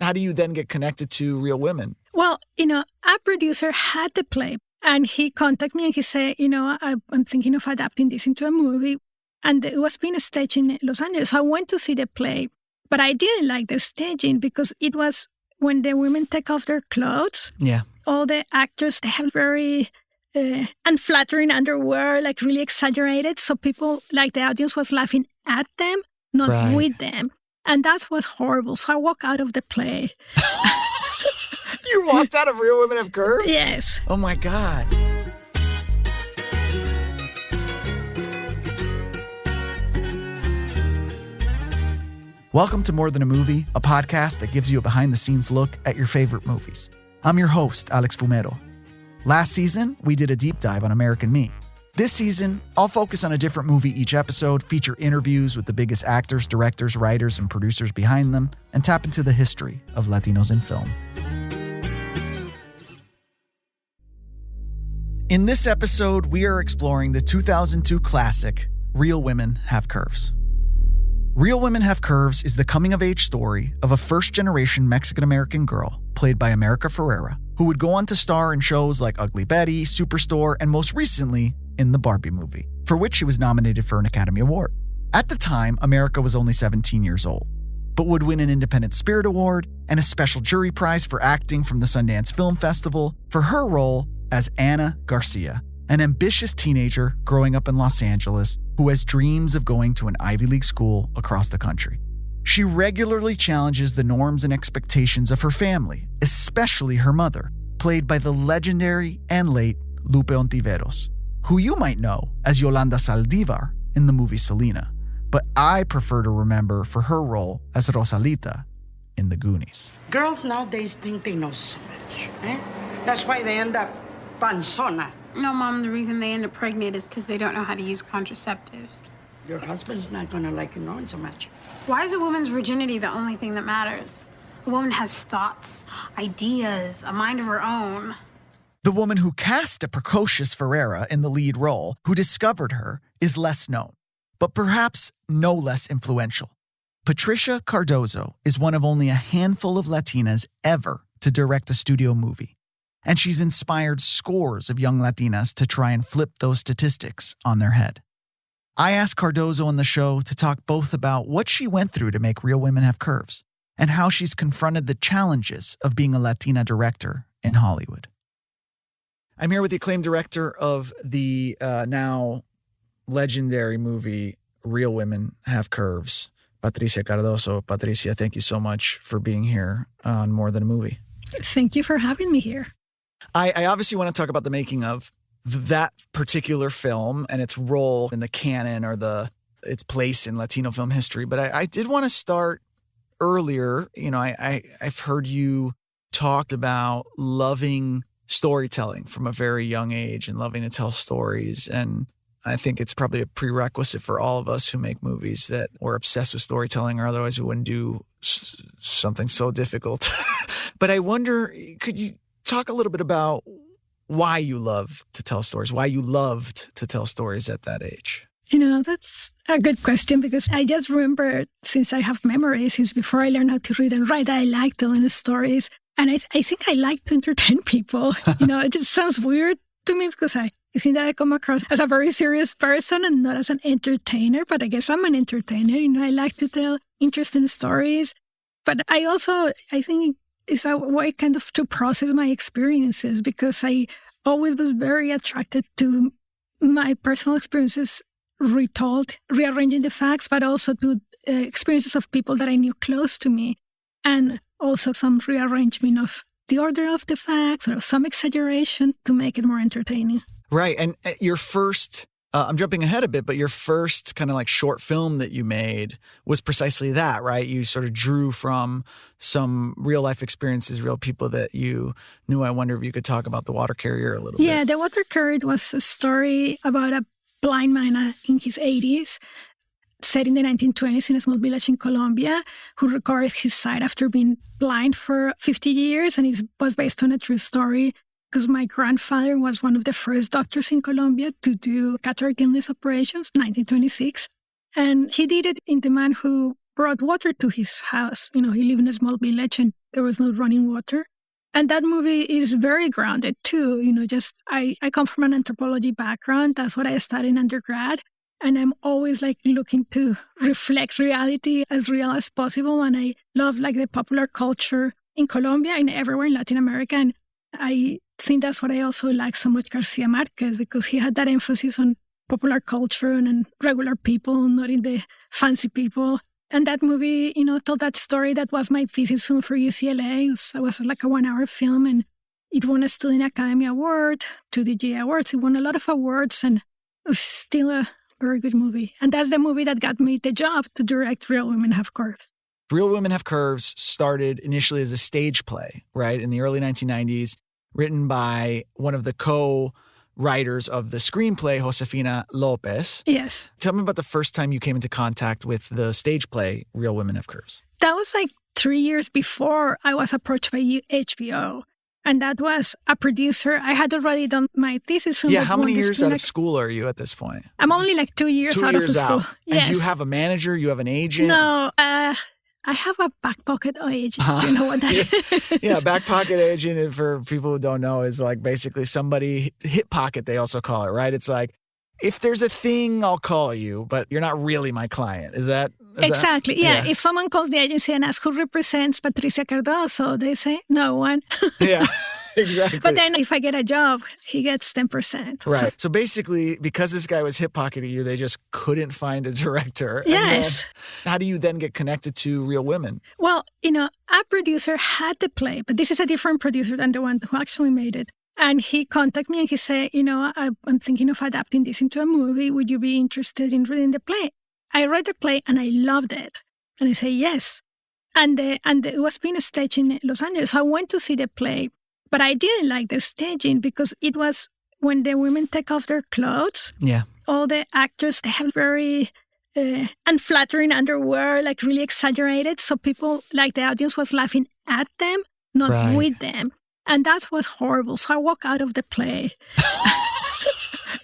how do you then get connected to Real Women? Well, a producer had the play, and he contacted me and he said, I'm thinking of adapting this into a movie. And it was being staged in Los Angeles. So I went to see the play, but I didn't like the staging because it was when the women take off their clothes. Yeah. All the actors, they have very unflattering underwear, like really exaggerated. So people, like the audience was laughing at them, not with them. And that was horrible. So I walked out of the play. You walked out of Real Women Have Curves? Yes. Oh my God. Welcome to More Than a Movie, a podcast that gives you a behind-the-scenes look at your favorite movies. I'm your host, Alex Fumero. Last season, we did a deep dive on American Me. This season, I'll focus on a different movie each episode, feature interviews with the biggest actors, directors, writers, and producers behind them, and tap into the history of Latinos in film. In this episode, we are exploring the 2002 classic, Real Women Have Curves. Real Women Have Curves is the coming-of-age story of a first-generation Mexican-American girl played by America Ferrera, who would go on to star in shows like Ugly Betty, Superstore, and most recently, in the Barbie movie, for which she was nominated for an Academy Award. At the time, America was only 17 years old, but would win an Independent Spirit Award and a special jury prize for acting from the Sundance Film Festival for her role as Anna Garcia, an ambitious teenager growing up in Los Angeles who has dreams of going to an Ivy League school across the country. She regularly challenges the norms and expectations of her family, especially her mother, played by the legendary and late Lupe Ontiveros, who you might know as Yolanda Saldivar in the movie Selena, but I prefer to remember for her role as Rosalita in The Goonies. Girls nowadays think they know so much, eh? That's why they end up panzonas. No, Mom, the reason they end up pregnant is because they don't know how to use contraceptives. Your husband's not gonna like you knowing so much. Why is a woman's virginity the only thing that matters? A woman has thoughts, ideas, a mind of her own. The woman who cast a precocious Ferrera in the lead role, who discovered her, is less known, but perhaps no less influential. Patricia Cardozo is one of only a handful of Latinas ever to direct a studio movie, and she's inspired scores of young Latinas to try and flip those statistics on their head. I asked Cardozo on the show to talk both about what she went through to make Real Women Have Curves and how she's confronted the challenges of being a Latina director in Hollywood. I'm here with the acclaimed director of the now legendary movie Real Women Have Curves, Patricia Cardozo. Patricia, thank you so much for being here on More Than a Movie. Thank you for having me here. I obviously want to talk about the making of that particular film and its role in the canon or its place in Latino film history. But I did want to start earlier. I've heard you talk about loving storytelling from a very young age and loving to tell stories. And I think it's probably a prerequisite for all of us who make movies that we're obsessed with storytelling, or otherwise we wouldn't do something so difficult. But I wonder, could you talk a little bit about why you love to tell stories, why you loved to tell stories at that age? That's a good question, because I just remember, since I have memories, since before I learned how to read and write, I like telling the stories. And I think I like to entertain people. It just sounds weird to me because I think that I come across as a very serious person and not as an entertainer, but I guess I'm an entertainer. I like to tell interesting stories. But I think it's a way kind of to process my experiences, because I always was very attracted to my personal experiences retold, rearranging the facts, but also to experiences of people that I knew close to me. And also some rearrangement of the order of the facts or some exaggeration to make it more entertaining. Right. And your first, I'm jumping ahead a bit, but your first kind of like short film that you made was precisely that, right? You sort of drew from some real life experiences, real people that you knew. I wonder if you could talk about The Water Carrier a little bit. Yeah, The Water Carrier was a story about a blind man in his 80s, set in the 1920s in a small village in Colombia, who recovered his sight after being blind for 50 years. And it was based on a true story, because my grandfather was one of the first doctors in Colombia to do cataract illness operations, 1926. And he did it in the man who brought water to his house. He lived in a small village and there was no running water. And that movie is very grounded too. I come from an anthropology background. That's what I studied in undergrad. And I'm always like looking to reflect reality as real as possible. And I love like the popular culture in Colombia and everywhere in Latin America. And I think that's what I also like so much Garcia Marquez, because he had that emphasis on popular culture and regular people, not in the fancy people. And that movie, told that story. That was my thesis film for UCLA. It was like a 1-hour film, and it won a Student Academy Award, 2 DGA Awards. It won a lot of awards, and it was still a very good movie. And that's the movie that got me the job to direct Real Women Have Curves. Real Women Have Curves started initially as a stage play, right, in the early 1990s, written by one of the co-writers of the screenplay, Josefina Lopez. Yes. Tell me about the first time you came into contact with the stage play, Real Women Have Curves. That was like 3 years before I was approached by HBO. And that was a producer. I had already done my thesis from how many years out of school are you at this point? I'm only like 2 years out of school. Yes. And you have a manager? You have an agent? No, I have a back pocket agent. You know what that is? Yeah, back pocket agent, for people who don't know, is like basically somebody, hip pocket they also call it, right? It's like, if there's a thing, I'll call you, but you're not really my client. Is that? Exactly. Yeah. If someone calls the agency and asks who represents Patricia Cardoso, they say, no one. Yeah. Exactly. But then if I get a job, he gets 10%. Right. So basically, because this guy was hip pocketing you, they just couldn't find a director. Yes. How do you then get connected to Real Women? Well, a producer had the play, but this is a different producer than the one who actually made it. And he contacted me and he said, I'm thinking of adapting this into a movie. Would you be interested in reading the play? I read the play and I loved it. And I said, yes. And it was being staged in Los Angeles. So I went to see the play. But I didn't like the staging because it was when the women take off their clothes. Yeah. All the actors, they have very unflattering underwear, like really exaggerated. So people, like the audience was laughing at them, not with them. And that was horrible. So I walked out of the play.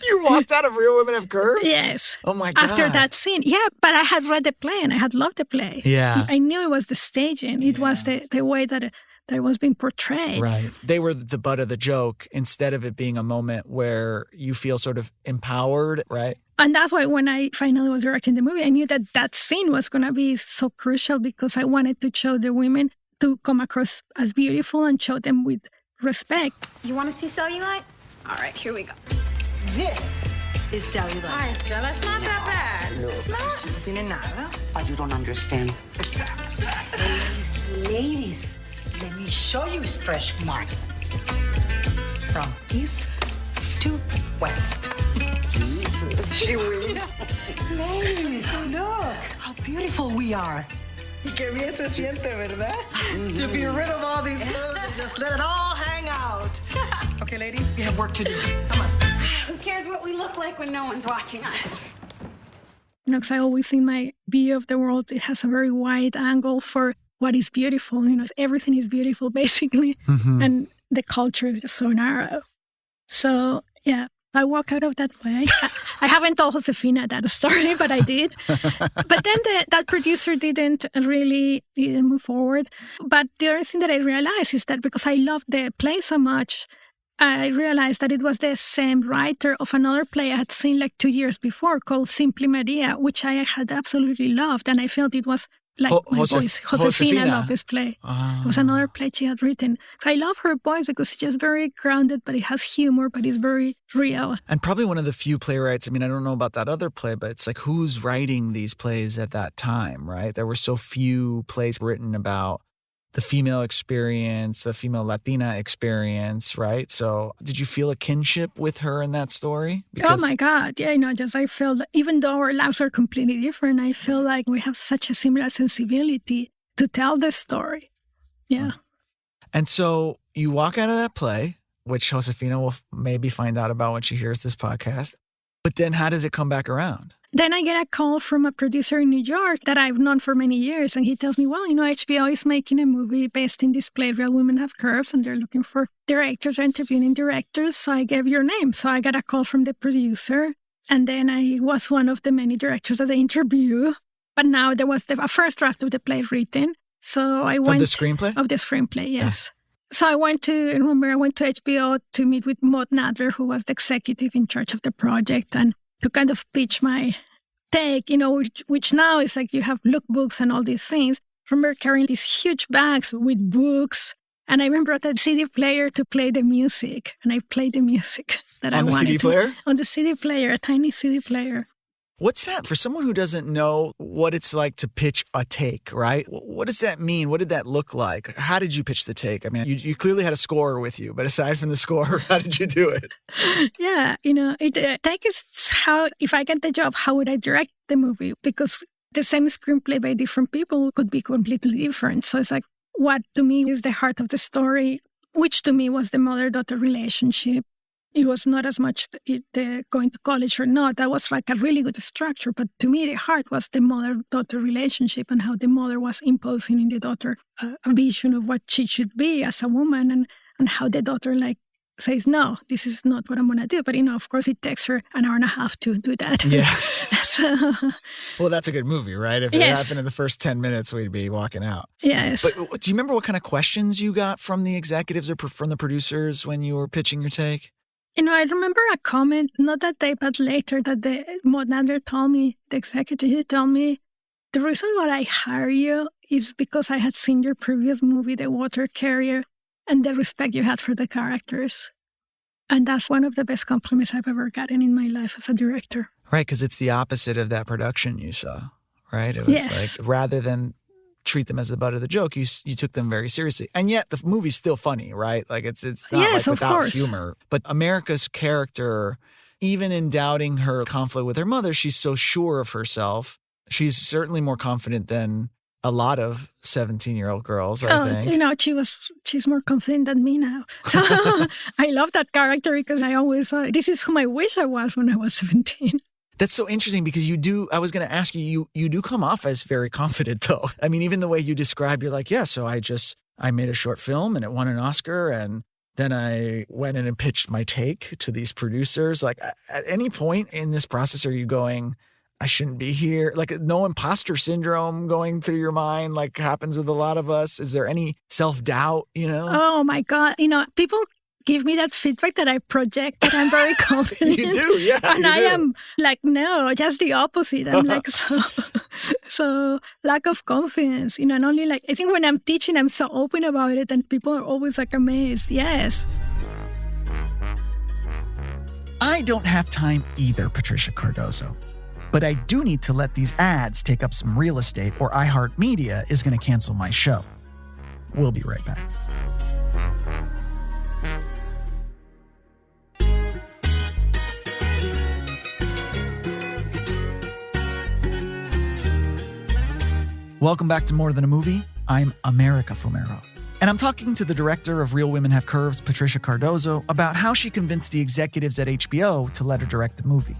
You walked out of Real Women Have Curves? Yes. Oh my God. After that scene. Yeah, but I had read the play and I had loved the play. Yeah. I knew it was the staging. It was the way that it was being portrayed. Right. They were the butt of the joke instead of it being a moment where you feel sort of empowered, right? And that's why when I finally was directing the movie, I knew that scene was going to be so crucial because I wanted to show the women to come across as beautiful and show them with respect. You want to see cellulite? All right, here we go. This is cellulite. Ay, Stella, it's not that bad. No, It's not. no tiene nada. Oh, you don't understand. Ladies, let me show you stretch marks. From east to west. Jesus, she wins. Ladies, look how beautiful we are. Y que bien se siente, ¿verdad? To be rid of all these clothes and just let it all hang out. Okay, ladies, we have work to do. Come on. Who cares what we look like when no one's watching us? Because I always think my view of the world, it has a very wide angle for what is beautiful. Everything is beautiful, basically. Mm-hmm. And the culture is just so narrow. So, yeah, I walk out of that play. I haven't told Josefina that story, but I did. But then that producer didn't really move forward. But the other thing that I realized is that because I loved the play so much, I realized that it was the same writer of another play I had seen like 2 years before called Simply Maria, which I had absolutely loved. And I felt it was like my voice, Josefina Lopez play. It was another play she had written. So I love her voice because it's just very grounded, but it has humor, but it's very real. And probably one of the few playwrights, I don't know about that other play, but it's like who's writing these plays at that time, right? There were so few plays written about the female experience, the female Latina experience, right? So did you feel a kinship with her in that story? Oh my God. Yeah, I feel that even though our lives are completely different, I feel like we have such a similar sensibility to tell the story. Yeah. And so you walk out of that play, which Josefina will maybe find out about when she hears this podcast. But then how does it come back around? Then I get a call from a producer in New York that I've known for many years. And he tells me, well, HBO is making a movie based in this play, Real Women Have Curves, and they're looking for directors, interviewing directors. So I gave your name. So I got a call from the producer. And then I was one of the many directors of the interview. But now there was a first draft of the play written. So I went... Of the screenplay? Of the screenplay, yes. So I went to HBO to meet with Maud Nadler, who was the executive in charge of the project, and to kind of pitch my take, which now is like you have lookbooks and all these things. I remember carrying these huge bags with books, and I remember at the CD player to play the music, and I played the music that I wanted. On the CD player? On the CD player, a tiny CD player. What's that? For someone who doesn't know what it's like to pitch a take, right? What does that mean? What did that look like? How did you pitch the take? I mean, you clearly had a scorer with you, but aside from the score, how did you do it? Yeah, take is how, if I get the job, how would I direct the movie? Because the same screenplay by different people could be completely different. So it's like, what to me is the heart of the story, which to me was the mother-daughter relationship. It was not as much the going to college or not. That was like a really good structure. But to me, the heart was the mother-daughter relationship and how the mother was imposing in the daughter a vision of what she should be as a woman, and how the daughter says, no, this is not what I'm going to do. But, of course, it takes her an hour and a half to do that. Yeah. So, well, that's a good movie, right? If it happened in the first 10 minutes, we'd be walking out. Yes. But do you remember what kind of questions you got from the executives or from the producers when you were pitching your take? I remember a comment, not that day, but later, that Maud Nadler told me, the executive told me, the reason why I hire you is because I had seen your previous movie, The Water Carrier, and the respect you had for the characters. And that's one of the best compliments I've ever gotten in my life as a director. Right, because it's the opposite of that production you saw, right? It was like, rather than treat them as the butt of the joke, you took them very seriously. And yet the movie's still funny, right? Like it's not without humor. But America's character, even in doubting her conflict with her mother, she's so sure of herself. She's certainly more confident than a lot of 17-year-old girls, I think. She's more confident than me now. So I love that character because I always thought, this is whom I wish I was when I was 17. That's so interesting because I was going to ask you do come off as very confident though. I mean, even the way you describe, you're like, yeah, so I made a short film and it won an Oscar and then I went in and pitched my take to these producers. Like at any point in this process, are you going, I shouldn't be here? Like no imposter syndrome going through your mind like happens with a lot of us? Is there any self-doubt, Oh my God. People give me that feedback that I project that I'm very confident. You do, yeah. And I am like, no, just the opposite. I'm like, so lack of confidence, and only I think when I'm teaching, I'm so open about it and people are always like amazed. Yes. I don't have time either, Patricia Cardozo. But I do need to let these ads take up some real estate or iHeartMedia is going to cancel my show. We'll be right back. Welcome back to More Than a Movie. I'm America Fumero. And I'm talking to the director of Real Women Have Curves, Patricia Cardozo, about how she convinced the executives at HBO to let her direct the movie.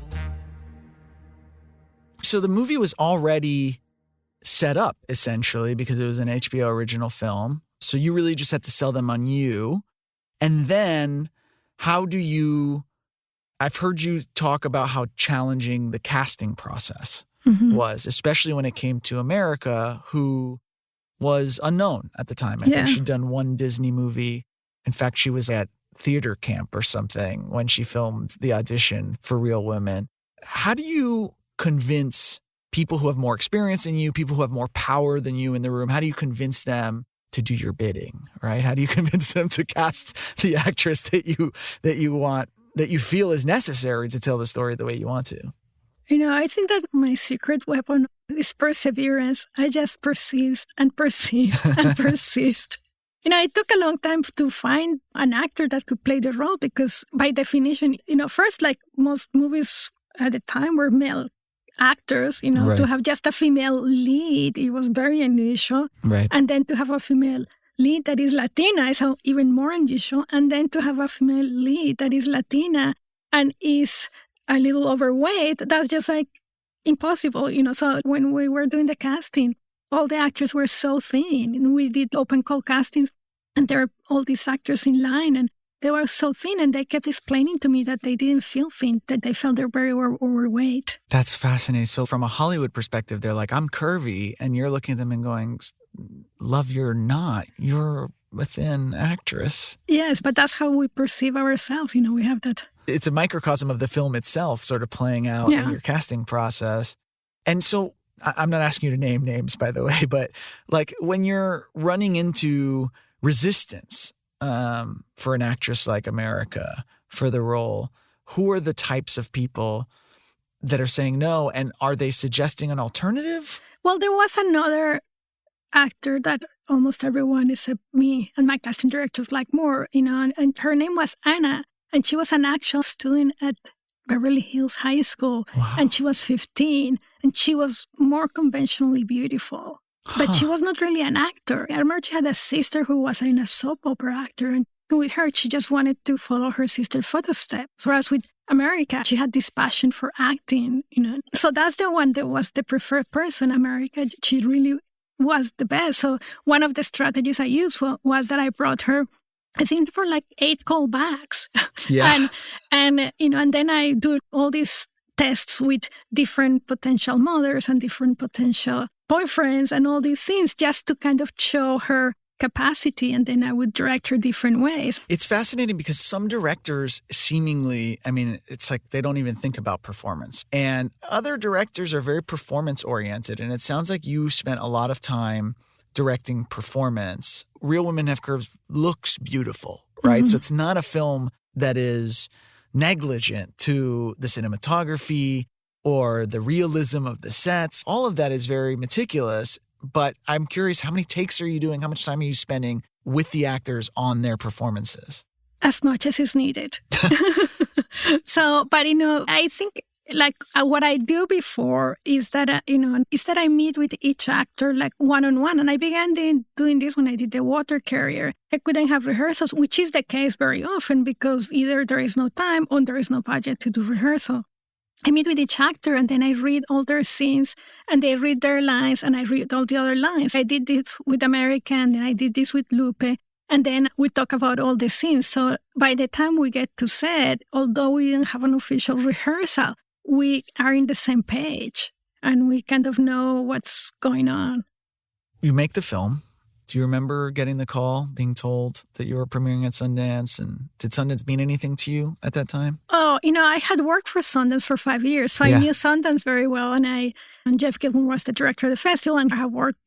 So the movie was already set up, essentially, because it was an HBO original film. So you really just had to sell them on you. And then I've heard you talk about how challenging the casting process was, especially when it came to America, who was unknown at the time. I think she'd done one Disney movie. In fact, she was at theater camp or something when she filmed the audition for Real Women. How do you convince people who have more experience than you, people who have more power than you in the room? How do you convince them to do your bidding, right? How do you convince them to cast the actress that you want, that you feel is necessary to tell the story the way you want to? I think that my secret weapon is perseverance. I just persist and persist and persist. It took a long time to find an actor that could play the role because by definition, first, like most movies at the time were male actors, right. To have just a female lead, it was very unusual. Right. And then to have a female lead that is Latina is even more unusual. And then to have a female lead that is Latina and is a little overweight, that's just like impossible, So when we were doing the casting, all the actors were so thin. And we did open call castings and there are all these actors in line. And they were so thin, and they kept explaining to me that they didn't feel thin, that they felt they're very overweight. That's fascinating. So from a Hollywood perspective, they're like, I'm curvy. And you're looking at them and going, love, you're not. You're a thin actress. Yes, but that's how we perceive ourselves. We have that. It's a microcosm of the film itself sort of playing out in your casting process. And so I'm not asking you to name names, by the way, but like when you're running into resistance for an actress like America for the role, who are the types of people that are saying no? And are they suggesting an alternative? Well, there was another actor that almost everyone except me and my casting directors like more, and her name was Anna, and she was an actual student at Beverly Hills High School, and she was 15, and she was more conventionally beautiful, but she was not really an actor. I remember she had a sister who was a soap opera actor, and with her, she just wanted to follow her sister's footsteps. Whereas with America, she had this passion for acting, So that's the one that was the preferred person. America, she really was the best. So one of the strategies I used was that I brought her, I think, for like 8 callbacks. Yeah. and then I do all these tests with different potential mothers and different potential boyfriends and all these things just to kind of show her capacity, and then I would direct her different ways. It's fascinating because some directors seemingly, it's like they don't even think about performance. And other directors are very performance oriented. And it sounds like you spent a lot of time directing performance. Real Women Have Curves looks beautiful, right? Mm-hmm. So it's not a film that is negligent to the cinematography or the realism of the sets. All of that is very meticulous. But I'm curious, how many takes are you doing? How much time are you spending with the actors on their performances? As much as is needed. So, but, I think like what I do before is that, I meet with each actor like one-on-one. And I began doing this when I did The Water Carrier. I couldn't have rehearsals, which is the case very often because either there is no time or there is no budget to do rehearsal. I meet with each actor and then I read all their scenes and they read their lines and I read all the other lines. I did this with America and then I did this with Lupe. And then we talk about all the scenes. So by the time we get to set, although we didn't have an official rehearsal, we are in the same page and we kind of know what's going on. You make the film. Do you remember getting the call, being told that you were premiering at Sundance? And did Sundance mean anything to you at that time? Oh, I had worked for Sundance for 5 years. So I knew Sundance very well. And Jeff Gilmore was the director of the festival and I have worked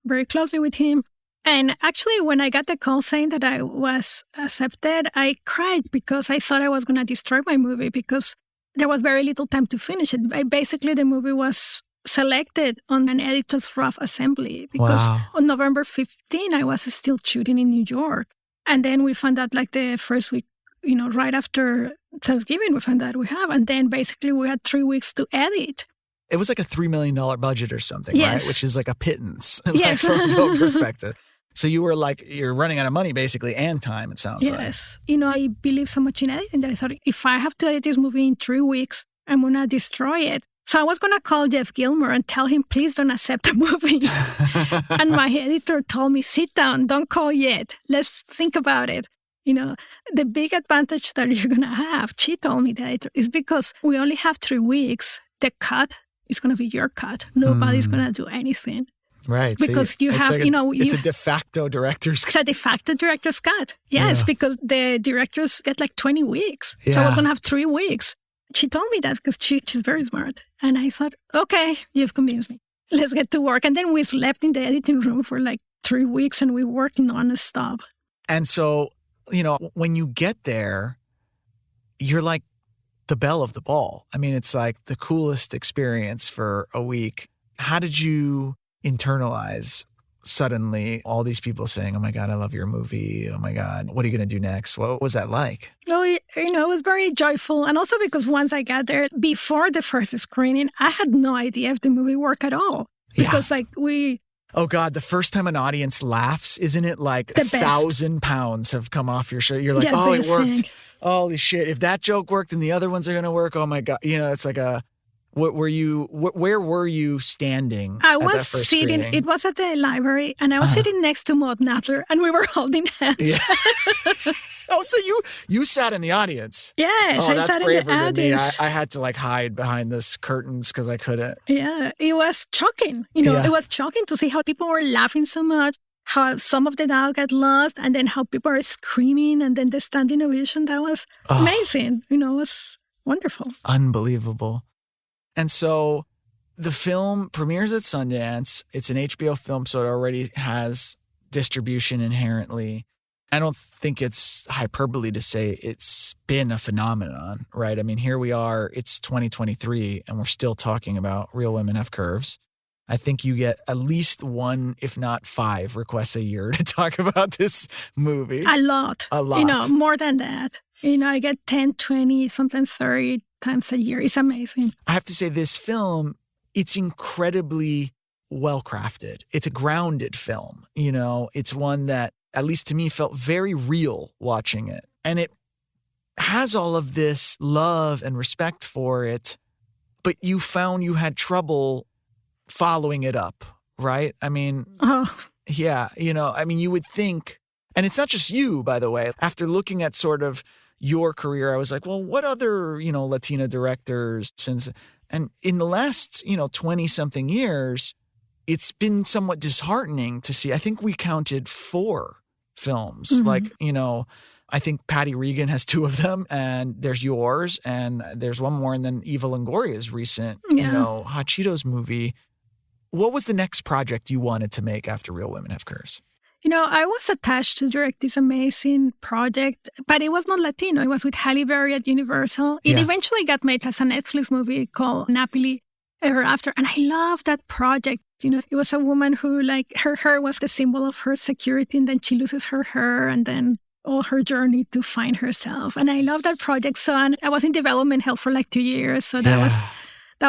very closely with him. And actually, when I got the call saying that I was accepted, I cried because I thought I was going to destroy my movie because there was very little time to finish it. Basically, the movie was selected on an editor's rough assembly because on November 15, I was still shooting in New York. And then we found out like the first week, right after Thanksgiving, we found out we have. And then basically we had 3 weeks to edit. It was like a $3 million budget or something, right? Which is like a pittance from a film perspective. So you were like, you're running out of money basically and time, it sounds like. Yes. I believe so much in editing that I thought if I have to edit this movie in 3 weeks, I'm going to destroy it. So I was going to call Jeff Gilmore and tell him, please don't accept the movie. And my editor told me, sit down, don't call yet. Let's think about it. The big advantage that you're going to have, she told me that, is because we only have 3 weeks. The cut is going to be your cut. Nobody's going to do anything. Right. Because so you have, like it's a de facto director's cut. It's a de facto director's cut. Yes, because the directors get like 20 weeks. Yeah. So I was going to have 3 weeks. She told me that because she's very smart. And I thought, okay, you've convinced me. Let's get to work. And then we slept in the editing room for like 3 weeks and we worked nonstop. And so, when you get there, you're like the belle of the ball. It's like the coolest experience for a week. How did you internalize suddenly all these people saying, oh my God, I love your movie. Oh my God, what are you going to do next? What was that like? Oh, it was very joyful. And also because once I got there, before the first screening, I had no idea if the movie worked at all. Because oh God, the first time an audience laughs, isn't it like 1,000 pounds have come off your show? You're like, it worked. Holy shit. If that joke worked, then the other ones are going to work. Oh my God. It's like where were you standing? I was sitting, it was at the library, and I was sitting next to Maud Nadler, and we were holding hands. Yeah. Oh, so you sat in the audience. Yes, Oh, I that's sat in the braver than me. audience. I had to like hide behind this curtains because I couldn't. Yeah, it was shocking. You know, Yeah. it was shocking to see how people were laughing so much, how some of the dialogue got lost, and then how people are screaming, and then the standing ovation. That was amazing. You know, it was wonderful. Unbelievable. And so the film premieres at Sundance. It's an HBO film, so it already has distribution inherently. I don't think it's hyperbole to say it's been a phenomenon, right? I mean, here we are, it's 2023, and we're still talking about Real Women Have Curves. I think you get at least 1, if not 5 requests a year to talk about this movie. A lot. A lot. You know, more than that. You know, I get 10, 20, sometimes 30 times a year. It's amazing. I have to say this film, it's incredibly well-crafted. It's a grounded film. You know, it's one that, at least to me, felt very real watching it. And it has all of this love and respect for it, but you found you had trouble following it up, right? I mean, yeah, you know, I mean, you would think, and it's not just you, by the way. After looking at sort of your career, I was like, well, what other, you know, Latina directors and in the last, you know, 20-something years, it's been somewhat disheartening to see. I think we counted 4 films. Mm-hmm. Like, you know, I think Patty Regan has 2 of them, and there's yours, and there's one more, and then Eva Longoria's recent, you know, Hot Cheetos movie. What was the next project you wanted to make after Real Women Have Curves? You know, I was attached to direct this amazing project, but it was not Latino. It was with Halle Berry at Universal. It eventually got made as a Netflix movie called Napoli Ever After. And I love that project. You know, it was a woman who, like, her hair was the symbol of her security, and then she loses her hair, and then all her journey to find herself. And I love that project. So and I was in development hell for like 2 years. So that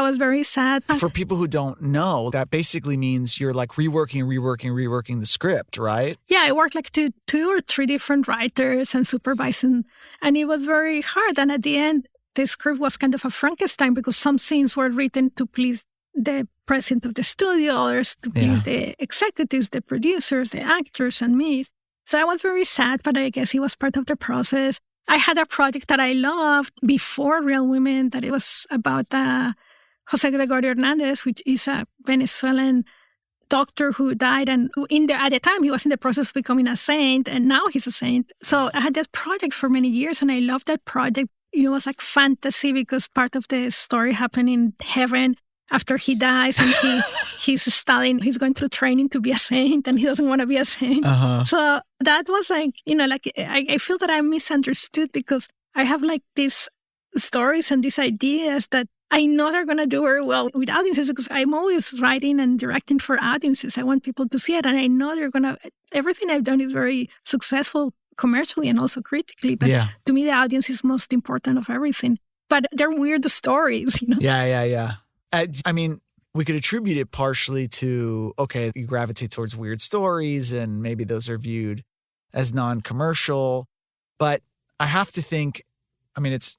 was very sad. For people who don't know, that basically means you're like reworking the script, right? Yeah, I worked like two or three different writers and supervising, and it was very hard. And at the end, the script was kind of a Frankenstein because some scenes were written to please the president of the studio, others to please the executives, the producers, the actors, and me. So I was very sad, but I guess it was part of the process. I had a project that I loved before Real Women, that it was about Jose Gregorio Hernandez, which is a Venezuelan doctor who died, and at the time he was in the process of becoming a saint, and now he's a saint. So I had that project for many years, and I loved that project. You know, it was like fantasy because part of the story happened in heaven after he dies, and he's going through training to be a saint, and he doesn't want to be a saint. So that was like, you know, like I feel that I'm misunderstood because I have like these stories and these ideas that I know they're going to do very well with audiences because I'm always writing and directing for audiences. I want people to see it, and I know everything I've done is very successful commercially and also critically. But to me, the audience is most important of everything. But they're weird stories, you know? Yeah. I mean, we could attribute it partially to, okay, you gravitate towards weird stories and maybe those are viewed as non-commercial. But I have to think, I mean, it's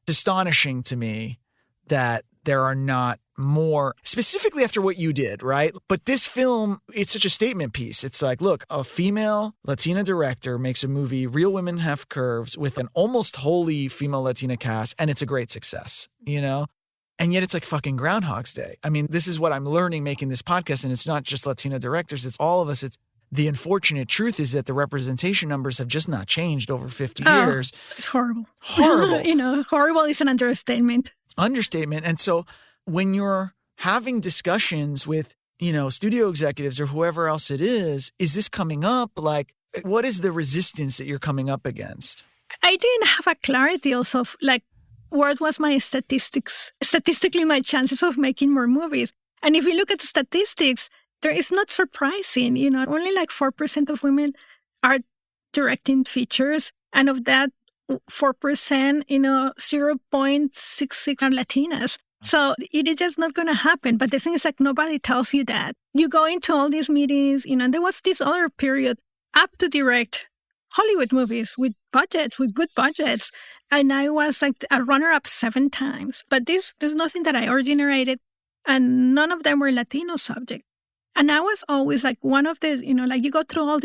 astonishing to me that there are not more, specifically after what you did, right? But this film, it's such a statement piece. It's like, look, a female Latina director makes a movie, Real Women Have Curves, with an almost wholly female Latina cast, and it's a great success, you know? And yet it's like fucking Groundhog's Day. I mean, this is what I'm learning making this podcast, and it's not just Latina directors, it's all of us. It's the unfortunate truth is that the representation numbers have just not changed over 50 years. It's horrible. Horrible. You know, horrible is an understatement. And so when you're having discussions with, you know, studio executives or whoever else it is this coming up? Like, what is the resistance that you're coming up against? I didn't have a clarity also of, like, what was my statistically my chances of making more movies. And if you look at the statistics, it's not surprising. You know, only like 4% of women are directing features. And of that 4%, you know, 0.66 are Latinas. So it is just not going to happen. But the thing is, like, nobody tells you that. You go into all these meetings, you know, there was this other period up to direct Hollywood movies with good budgets. And I was like a runner-up 7 times. But there's nothing that I originated, and none of them were Latino subject. And I was always like one of the, you know, like you go through all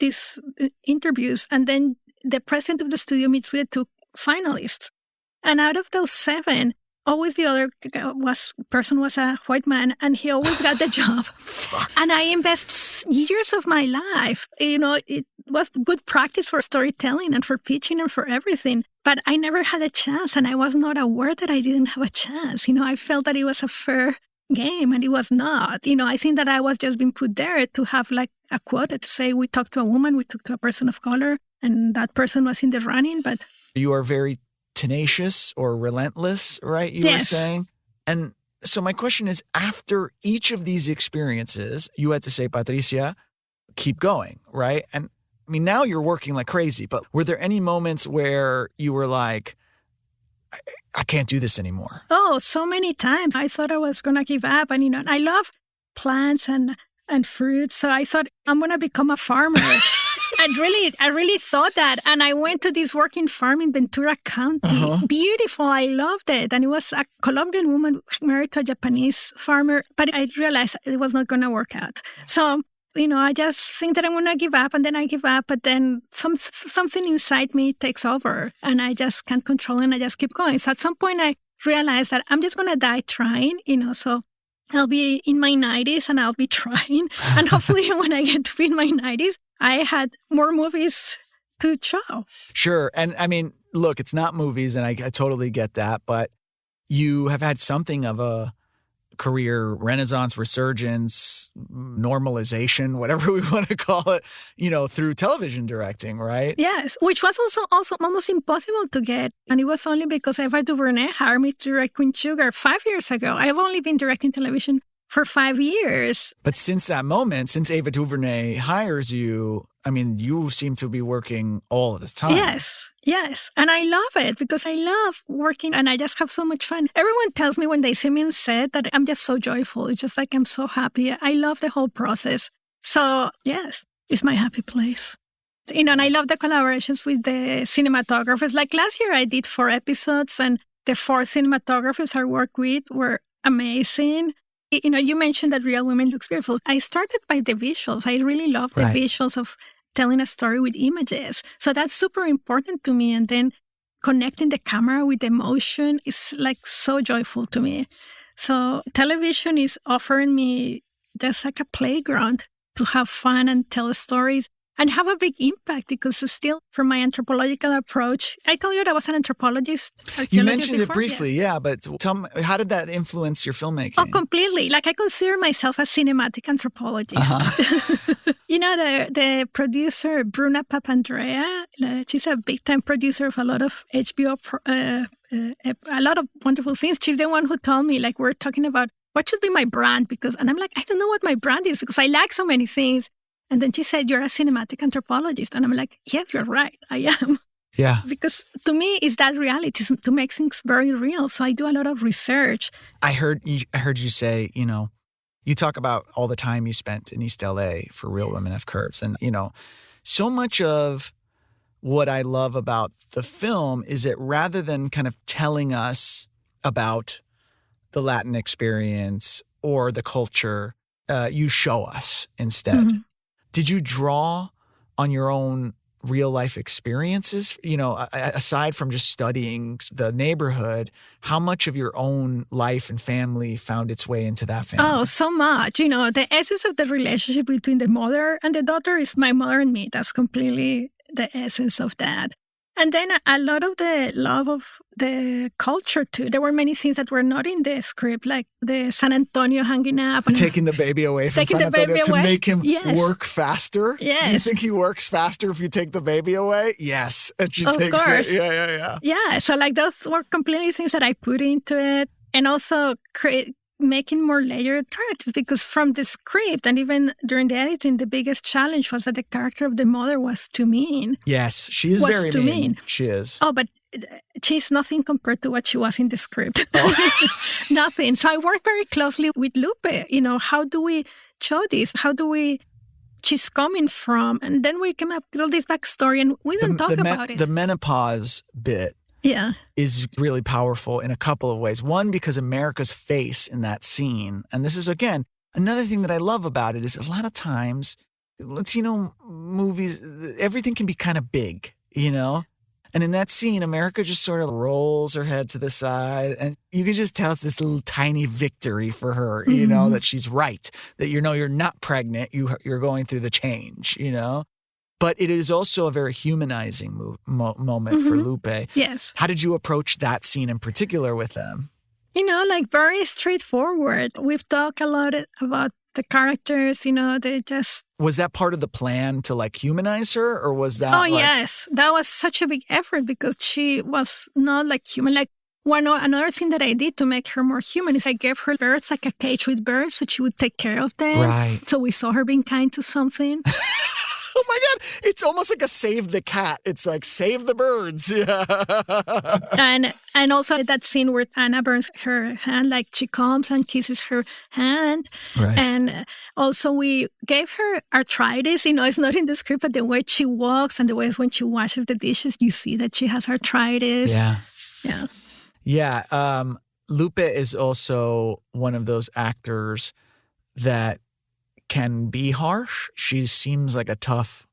these interviews, and then the president of the studio meets with the 2 finalists. And out of those 7, always the other person was a white man, and he always got the job. And I invest years of my life. It was good practice for storytelling and for pitching and for everything. But I never had a chance, and I was not aware that I didn't have a chance. I felt that it was a fair game, and it was not. I think that I was just being put there to have like a quota to say we talked to a woman, we talked to a person of color, and that person was in the running. But you are very tenacious or relentless, right? You were saying. And so my question is, after each of these experiences, you had to say, Patricia, keep going, right? And I mean, now you're working like crazy, but were there any moments where you were like, I can't do this anymore? Oh, so many times. I thought I was going to give up. And, I love plants and fruits. So I thought I'm going to become a farmer. I really thought that. And I went to this working farm in Ventura County. Beautiful. I loved it. And it was a Colombian woman married to a Japanese farmer. But I realized it was not going to work out. So, I just think that I'm going to give up, and then I give up. But then something inside me takes over, and I just can't control it, and I just keep going. So at some point, I realized that I'm just going to die trying, so I'll be in my 90s and I'll be trying. And hopefully when I get to be in my 90s, I had more movies to show. Sure. And I mean, look, it's not movies, and I totally get that, but you have had something of a career renaissance, resurgence, normalization, whatever we want to call it, through television directing, right? Yes, which was also almost impossible to get. And it was only because Ava DuVernay hired me to direct Queen Sugar 5 years ago. I've only been directing television for 5 years. But since that moment, since Ava DuVernay hires you, I mean, you seem to be working all of the time. Yes. And I love it because I love working and I just have so much fun. Everyone tells me when they see me on set that I'm just so joyful. It's just like I'm so happy. I love the whole process. So, yes, it's my happy place. And I love the collaborations with the cinematographers. Like last year, I did 4 episodes, and the 4 cinematographers I worked with were amazing. You mentioned that Real Women looks beautiful. I started by the visuals. I really love the visuals of telling a story with images. So that's super important to me. And then connecting the camera with emotion is like so joyful to me. So television is offering me just like a playground to have fun and tell stories and have a big impact, because still, from my anthropological approach, I told you that I was an anthropologist. You mentioned it briefly, but tell me, how did that influence your filmmaking? Oh, completely. Like, I consider myself a cinematic anthropologist. The producer, Bruna Papandrea, she's a big-time producer of a lot of HBO, a lot of wonderful things. She's the one who told me, like, we're talking about what should be my brand, and I'm like, I don't know what my brand is because I like so many things. And then she said, you're a cinematic anthropologist. And I'm like, yes, you're right. I am. Yeah. Because to me, it's that reality, to make things very real. So I do a lot of research. I heard you say, you talk about all the time you spent in East LA for Real Women Have Curves. And, so much of what I love about the film is that rather than kind of telling us about the Latin experience or the culture, you show us instead. Mm-hmm. Did you draw on your own real life experiences? Aside from just studying the neighborhood, how much of your own life and family found its way into that family? Oh, so much. The essence of the relationship between the mother and the daughter is my mother and me. That's completely the essence of that. And then a lot of the love of the culture, too. There were many things that were not in the script, like the San Antonio hanging up. Taking the baby away from San Antonio to make him work faster? Yes. Do you think he works faster if you take the baby away? Yes. And she takes it. Yeah. Yeah. So those were completely things that I put into it. And also making more layered characters, because from the script and even during the editing, the biggest challenge was that the character of the mother was too mean. Yes, she is very mean. She is. Oh, but she's nothing compared to what she was in the script. Nothing. So I worked very closely with Lupe. How do we show this? She's coming from? And then we came up with all this backstory, and we don't talk about it. The menopause bit. Yeah. Is really powerful in a couple of ways. One, because America's face in that scene. And this is, again, another thing that I love about it is a lot of times, Latino movies, everything can be kind of big. you know? And in that scene, America just sort of rolls her head to the side, and you can just tell it's this little tiny victory for her, you know, that she's right, that you're not pregnant, you're going through the change, you know? But it is also a very humanizing moment for Lupe. Yes. How did you approach that scene in particular with them? You know, like very straightforward. We've talked a lot about the characters, you know, they just... Was that part of the plan to like humanize her, or was that yes. That was such a big effort because she was not like human. Like another thing that I did to make her more human is I gave her birds, like a cage with birds, so she would take care of them. Right. So we saw her being kind to something. Oh my God. It's almost like a save the cat. It's like save the birds. And also that scene where Anna burns her hand, like she comes and kisses her hand. Right. And also we gave her arthritis. You know, it's not in the script, but the way she walks and the way when she washes the dishes, you see that she has arthritis. Yeah. Yeah. Yeah. Lupe is also one of those actors that can be harsh. She seems like a tough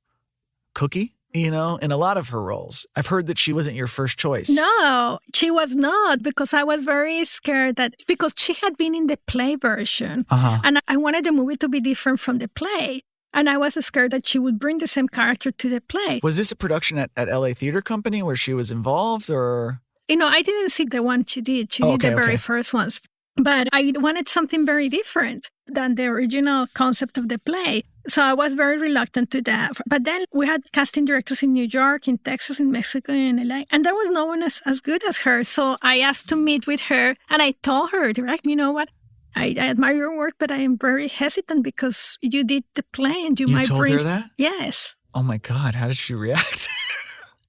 cookie, you know, in a lot of her roles. I've heard that she wasn't your first choice. No, she was not, because I was very scared because she had been in the play version. And I wanted the movie to be different from the play. And I was scared that she would bring the same character to the play. Was this a production at LA Theater Company where she was involved, or? You know, I didn't see the one she did. She did the very first ones. But I wanted something very different than the original concept of the play. So I was very reluctant to that. But then we had casting directors in New York, in Texas, in Mexico, in LA. And there was no one as good as her. So I asked to meet with her. And I told her directly, you know what? I admire your work, but I am very hesitant because you did the play and you might told her that? Yes. Oh my God. How did she react?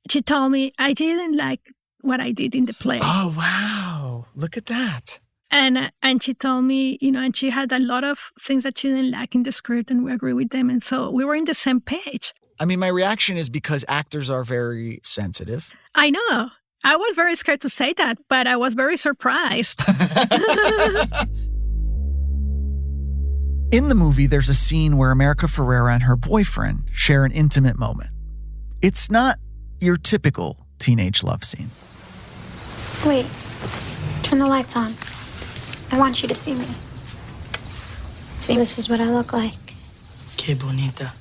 She told me, I didn't like what I did in the play. Oh, wow. Look at that. And she told me, you know, and she had a lot of things that she didn't like in the script, and we agree with them. And so we were in the same page. I mean, my reaction is because actors are very sensitive. I know. I was very scared to say that, but I was very surprised. In the movie, there's a scene where America Ferrera and her boyfriend share an intimate moment. It's not your typical teenage love scene. Wait, turn the lights on. I want you to see me. See, this is what I look like. Que bonita.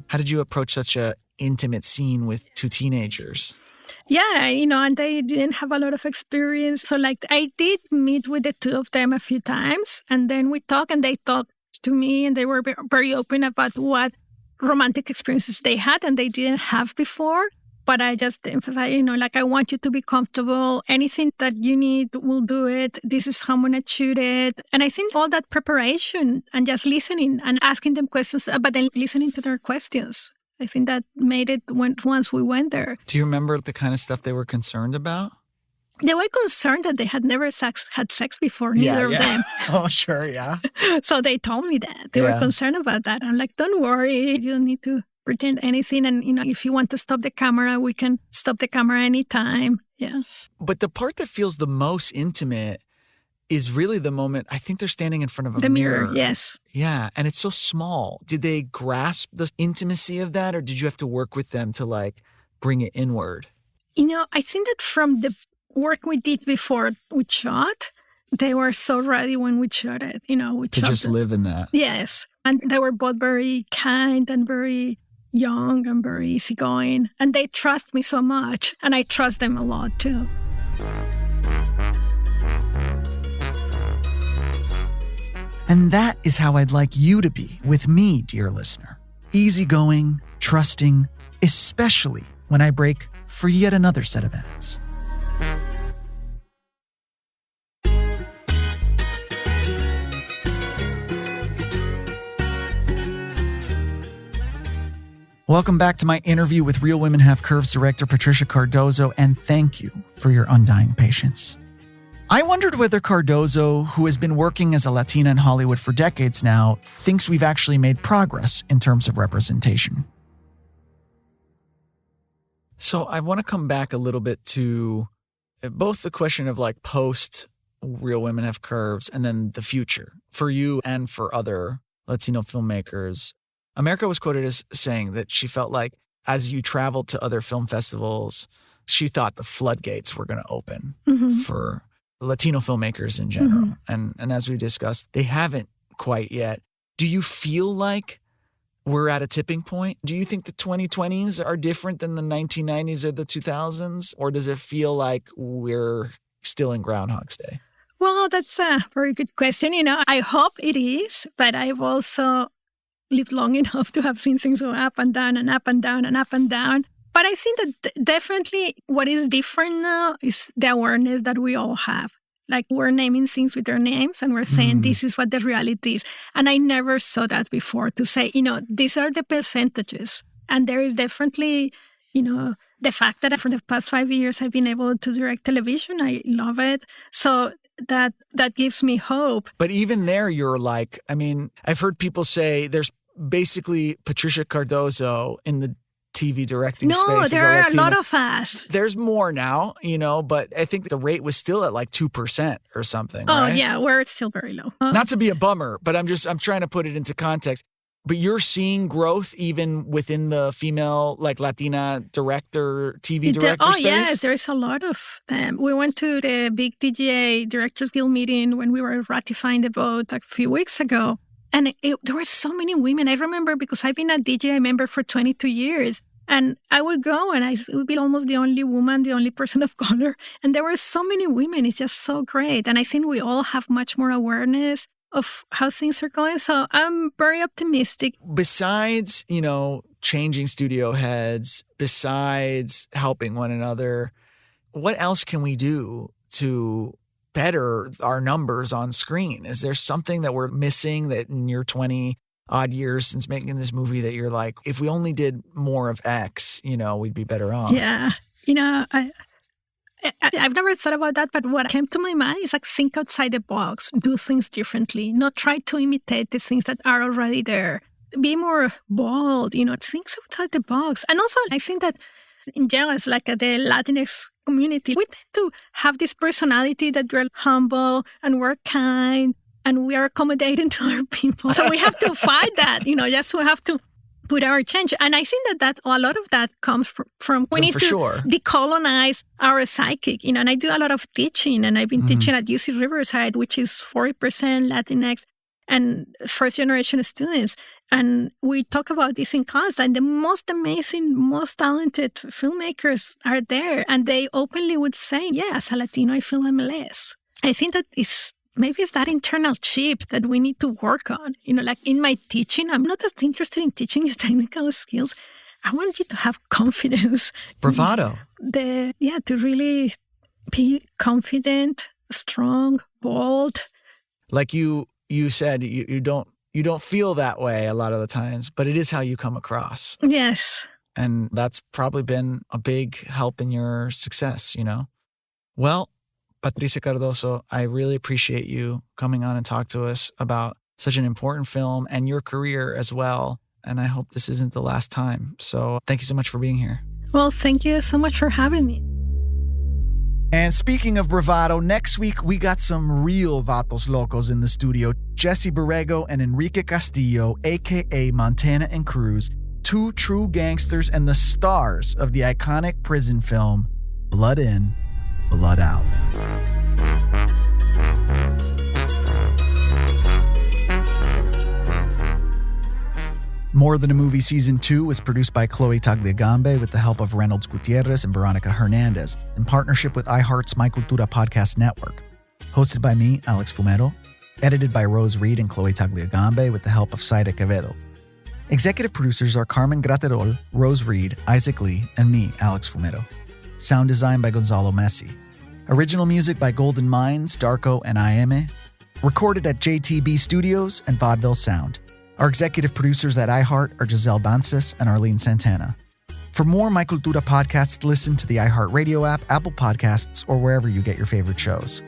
How did you approach such an intimate scene with two teenagers? Yeah, you know, and they didn't have a lot of experience. So, like, I did meet with the two of them a few times, and then we talked, and they talked to me, and they were very open about what romantic experiences they had and they didn't have before. But I just emphasize, you know, like, I want you to be comfortable. Anything that you need, we'll do it. This is how I'm going to shoot it. And I think all that preparation and just listening and asking them questions, but then listening to their questions, I think that made it once we went there. Do you remember the kind of stuff they were concerned about? They were concerned that they had never had sex before, neither of them. Oh, sure, yeah. So they told me that. They were concerned about that. I'm like, don't worry, you don't need to pretend anything. And, you know, if you want to stop the camera, we can stop the camera anytime. Yeah. But the part that feels the most intimate is really the moment, I think they're standing in front of the mirror. Yes. Yeah. And it's so small. Did they grasp the intimacy of that, or did you have to work with them to like bring it inward? You know, I think that from the work we did before we shot, they were so ready when we shot it. You know, we to shot just live in that. Yes. And they were both very kind and very young and very easygoing. And they trust me so much. And I trust them a lot too. And that is how I'd like you to be with me, dear listener. Easygoing, trusting, especially when I break for yet another set of ads. Welcome back to my interview with Real Women Have Curves director Patricia Cardozo, and thank you for your undying patience. I wondered whether Cardozo, who has been working as a Latina in Hollywood for decades now, thinks we've actually made progress in terms of representation. So I want to come back a little bit to both the question of like post Real Women Have Curves and then the future for you and for other Latino filmmakers. America was quoted as saying that she felt like as you traveled to other film festivals, she thought the floodgates were going to open for Latino filmmakers in general. And as we discussed, they haven't quite yet. Do you feel like we're at a tipping point? Do you think the 2020s are different than the 1990s or the 2000s? Or does it feel like we're still in Groundhog's Day? Well, that's a very good question. I hope it is, but I've also lived long enough to have seen things go up and down and up and down and up and down. But I think that definitely what is different now is the awareness that we all have. Like, we're naming things with their names and we're saying this is what the reality is. And I never saw that before, to say, these are the percentages. And there is definitely, the fact that for the past 5 years I've been able to direct television. I love it. So that gives me hope. But even there, you're like, I've heard people say there's basically Patricia Cardozo in the TV directing space. No, there are a lot of us. There's more now, but I think the rate was still at like 2% or something. Oh, right? yeah, where it's still very low. Not to be a bummer, but I'm trying to put it into context. But you're seeing growth even within the female, like Latina director, TV director space? Yes, there's a lot of them. We went to the big DGA Directors Guild meeting when we were ratifying the vote a few weeks ago. And there were so many women. I remember, because I've been a DGA member for 22 years. And I would go and I would be almost the only woman, the only person of color. And there were so many women. It's just so great. And I think we all have much more awareness of how things are going. So I'm very optimistic. Besides, changing studio heads, besides helping one another, what else can we do to better our numbers on screen? Is there something that we're missing that in your 20-odd years since making this movie that you're like, if we only did more of X, we'd be better off? Yeah. I've never thought about that, but what came to my mind is like, think outside the box, do things differently, not try to imitate the things that are already there. Be more bold, think outside the box. And also, I think that in general, it's like the Latinx community, we tend to have this personality that we're humble and we're kind and we are accommodating to our people. So we have to fight that, just to have to put our change. And I think that a lot of that comes from we need to decolonize our psychic, and I do a lot of teaching, and I've been teaching at UC Riverside, which is 40% Latinx and first-generation students. And we talk about this in class, and the most amazing, most talented filmmakers are there. And they openly would say, yeah, as a Latino, I feel I'm less. I think that maybe it's that internal chip that we need to work on. Like in my teaching, I'm not as interested in teaching you technical skills. I want you to have confidence. Bravado. To really be confident, strong, bold. Like you said, you don't feel that way a lot of the times, but it is how you come across. Yes. And that's probably been a big help in your success, Well, Patricia Cardozo, I really appreciate you coming on and talk to us about such an important film and your career as well. And I hope this isn't the last time. So thank you so much for being here. Well, thank you so much for having me. And speaking of bravado, next week we got some real Vatos Locos in the studio. Jesse Borrego and Enrique Castillo, a.k.a. Montana and Cruz, two true gangsters and the stars of the iconic prison film Blood In, Blood Out. More Than a Movie Season 2 was produced by Chloe Tagliagambe with the help of Reynolds Gutierrez and Veronica Hernandez in partnership with iHeart's My Cultura Podcast Network. Hosted by me, Alex Fumero. Edited by Rose Reed and Chloe Tagliagambe with the help of Saida Quevedo. Executive producers are Carmen Graterol, Rose Reed, Isaac Lee, and me, Alex Fumero. Sound design by Gonzalo Messi. Original music by Golden Minds, Darko, and Iame. Recorded at JTB Studios and Vaudeville Sound. Our executive producers at iHeart are Giselle Bances and Arlene Santana. For more My Cultura podcasts, listen to the iHeartRadio app, Apple Podcasts, or wherever you get your favorite shows.